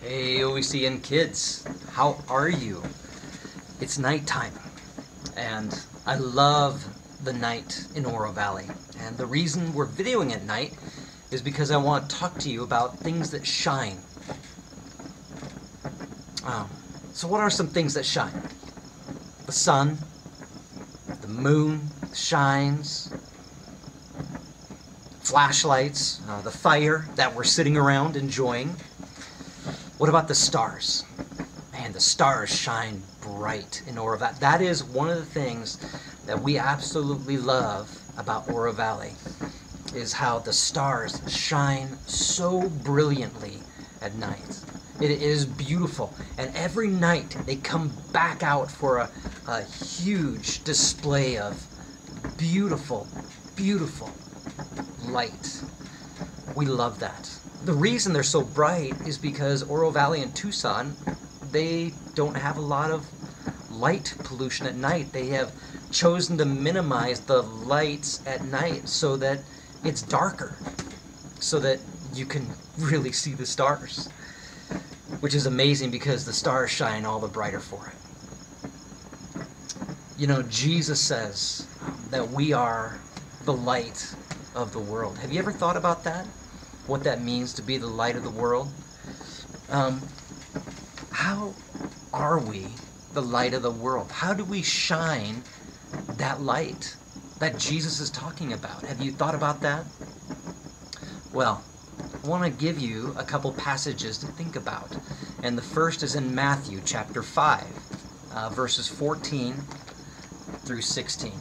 Hey, OECN kids, how are you? It's nighttime, and I love the night in Oro Valley. And the reason we're videoing at night is because I want to talk to you about things that shine. So what are some things that shine? The sun, the moon shines, flashlights, the fire that we're sitting around enjoying. What about the stars? Man, the stars shine bright in Oro Valley. That is one of the things that we absolutely love about Oro Valley, is how the stars shine so brilliantly at night. It is beautiful, and every night they come back out for a huge display of beautiful, beautiful light. We love that. The reason they're so bright is because Oro Valley and Tucson, they don't have a lot of light pollution at night. They have chosen to minimize the lights at night so that it's darker, so that you can really see the stars, which is amazing because the stars shine all the brighter for it. You know, Jesus says that we are the light of the world. Have you ever thought about that? What that means to be the light of the world? How are we the light of the world? How do we shine that light that Jesus is talking about? Have you thought about that? Well, I want to give you a couple passages to think about. And the first is in Matthew chapter 5, verses 14 through 16.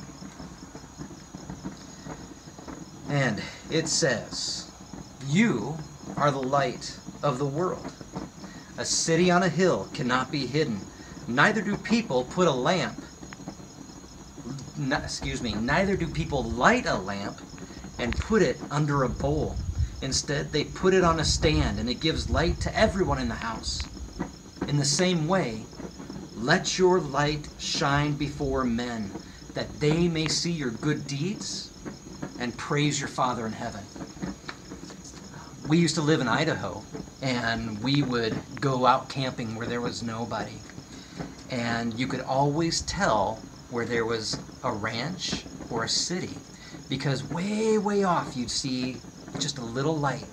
And it says, "You are the light of the world. A city on a hill cannot be hidden. Neither do people put a lamp, neither do people light a lamp and put it under a bowl. Instead, they put it on a stand, and it gives light to everyone in the house. In the same way, let your light shine before men, that they may see your good deeds and praise your Father in heaven." We used to live in Idaho, and we would go out camping where there was nobody. And you could always tell where there was a ranch or a city, because way, way off you'd see just a little light.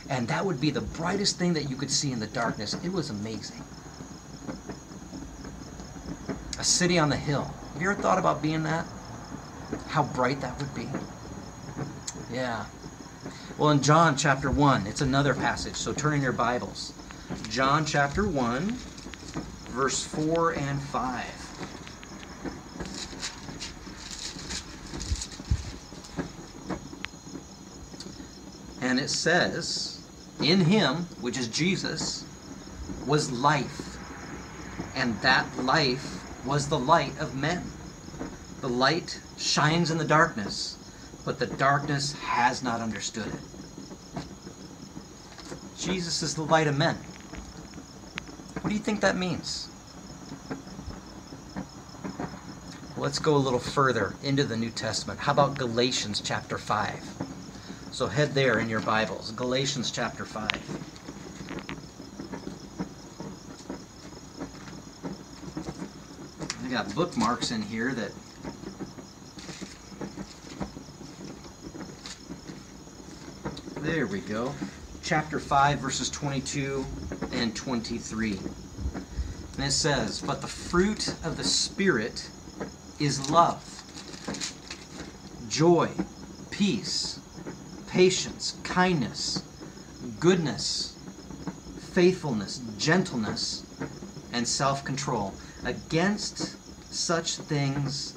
And that would be the brightest thing that you could see in the darkness. It was amazing. A city on the hill. Have you ever thought about being that? How bright that would be? Yeah. Well, in John chapter 1, it's another passage, so turn in your Bibles. John chapter 1, verse 4 and 5. And it says, "In him," which is Jesus, "was life, and that life was the light of men. The light shines in the darkness, but the darkness has not understood it." Jesus is the light of men. What do you think that means? Let's go a little further into the New Testament. How about Galatians chapter 5? So head there in your Bibles. Galatians chapter 5. I got bookmarks in here that there we go. Chapter 5, verses 22 and 23. And it says, "But the fruit of the Spirit is love, joy, peace, patience, kindness, goodness, faithfulness, gentleness, and self-control. Against such things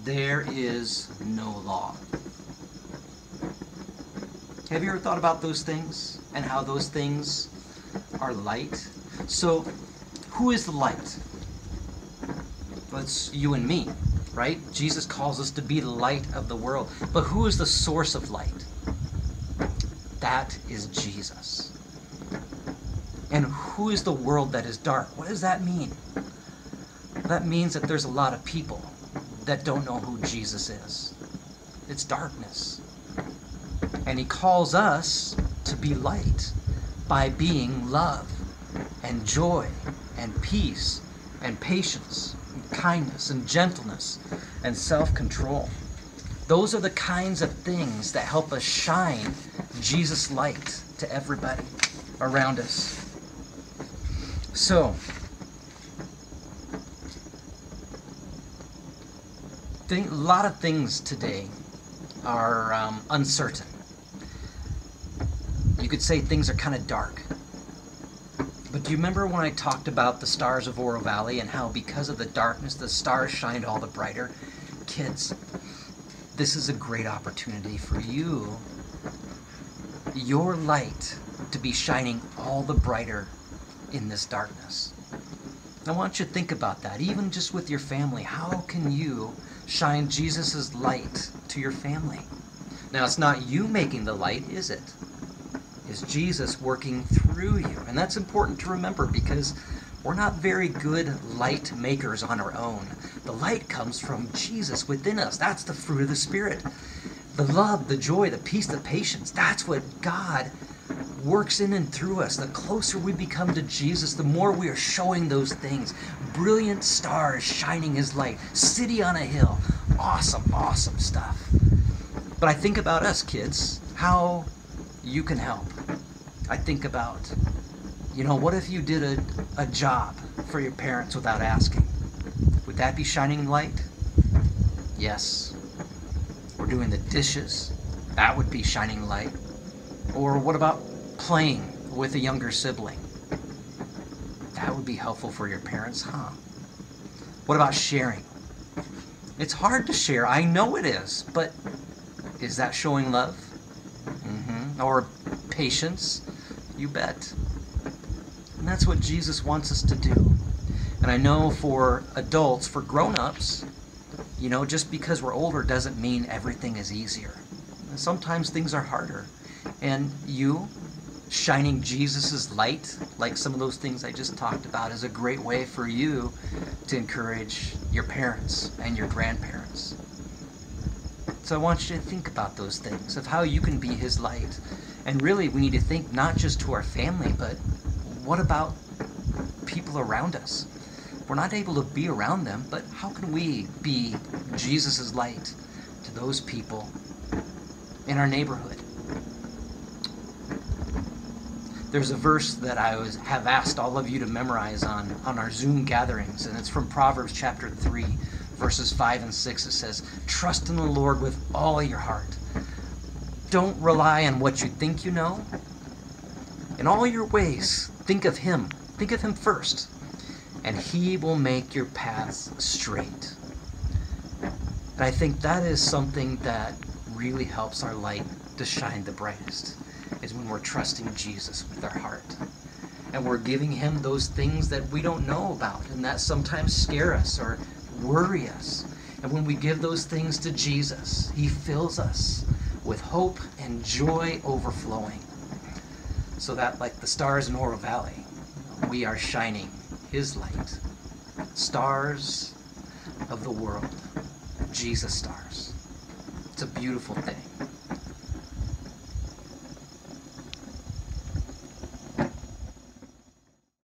there is no law." Have you ever thought about those things and how those things are light? So, who is the light? Well, it's you and me, right? Jesus calls us to be the light of the world. But who is the source of light? That is Jesus. And who is the world that is dark? What does that mean? That means that there's a lot of people that don't know who Jesus is. It's darkness. And he calls us to be light by being love and joy and peace and patience and kindness and gentleness and self-control. Those are the kinds of things that help us shine Jesus' light to everybody around us. So, a lot of things today are uncertain. You could say things are kind of dark. But do you remember when I talked about the stars of Oro Valley and how because of the darkness the stars shined all the brighter? Kids, this is a great opportunity for you, your light, to be shining all the brighter in this darkness. I want you to think about that, even just with your family. How can you shine Jesus' light to your family? Now, it's not you making the light, is it? It's Jesus working through you. And that's important to remember because we're not very good light makers on our own. The light comes from Jesus within us. That's the fruit of the Spirit. The love, the joy, the peace, the patience. That's what God works in and through us. The closer we become to Jesus, the more we are showing those things. Brilliant stars shining His light. City on a hill. Awesome, awesome stuff. But I think about us, kids, how you can help. I think about, what if you did a job for your parents without asking? Would that be shining light? Yes. Or doing the dishes. That would be shining light. Or what about playing with a younger sibling? That would be helpful for your parents, huh? What about sharing? It's hard to share. I know it is. But is that showing love? Or patience? You bet. And that's what Jesus wants us to do. And I know for adults, for grown-ups, just because we're older doesn't mean everything is easier. Sometimes things are harder. And you shining Jesus' light, like some of those things I just talked about, is a great way for you to encourage your parents and your grandparents. So I want you to think about those things, of how you can be His light. And really, we need to think not just to our family, but what about people around us? We're not able to be around them, but how can we be Jesus' light to those people in our neighborhood? There's a verse that I have asked all of you to memorize on our Zoom gatherings, and it's from Proverbs chapter 3, verses 5 and 6. It says, "Trust in the Lord with all your heart. Don't rely on what you think you know. In all your ways, think of Him. Think of Him first, and He will make your paths straight." And I think that is something that really helps our light to shine the brightest, is when we're trusting Jesus with our heart. And we're giving Him those things that we don't know about and that sometimes scare us or worry us. And when we give those things to Jesus, He fills us with hope and joy overflowing. So that, like the stars in Oro Valley, we are shining His light. Stars of the world. Jesus stars. It's a beautiful thing.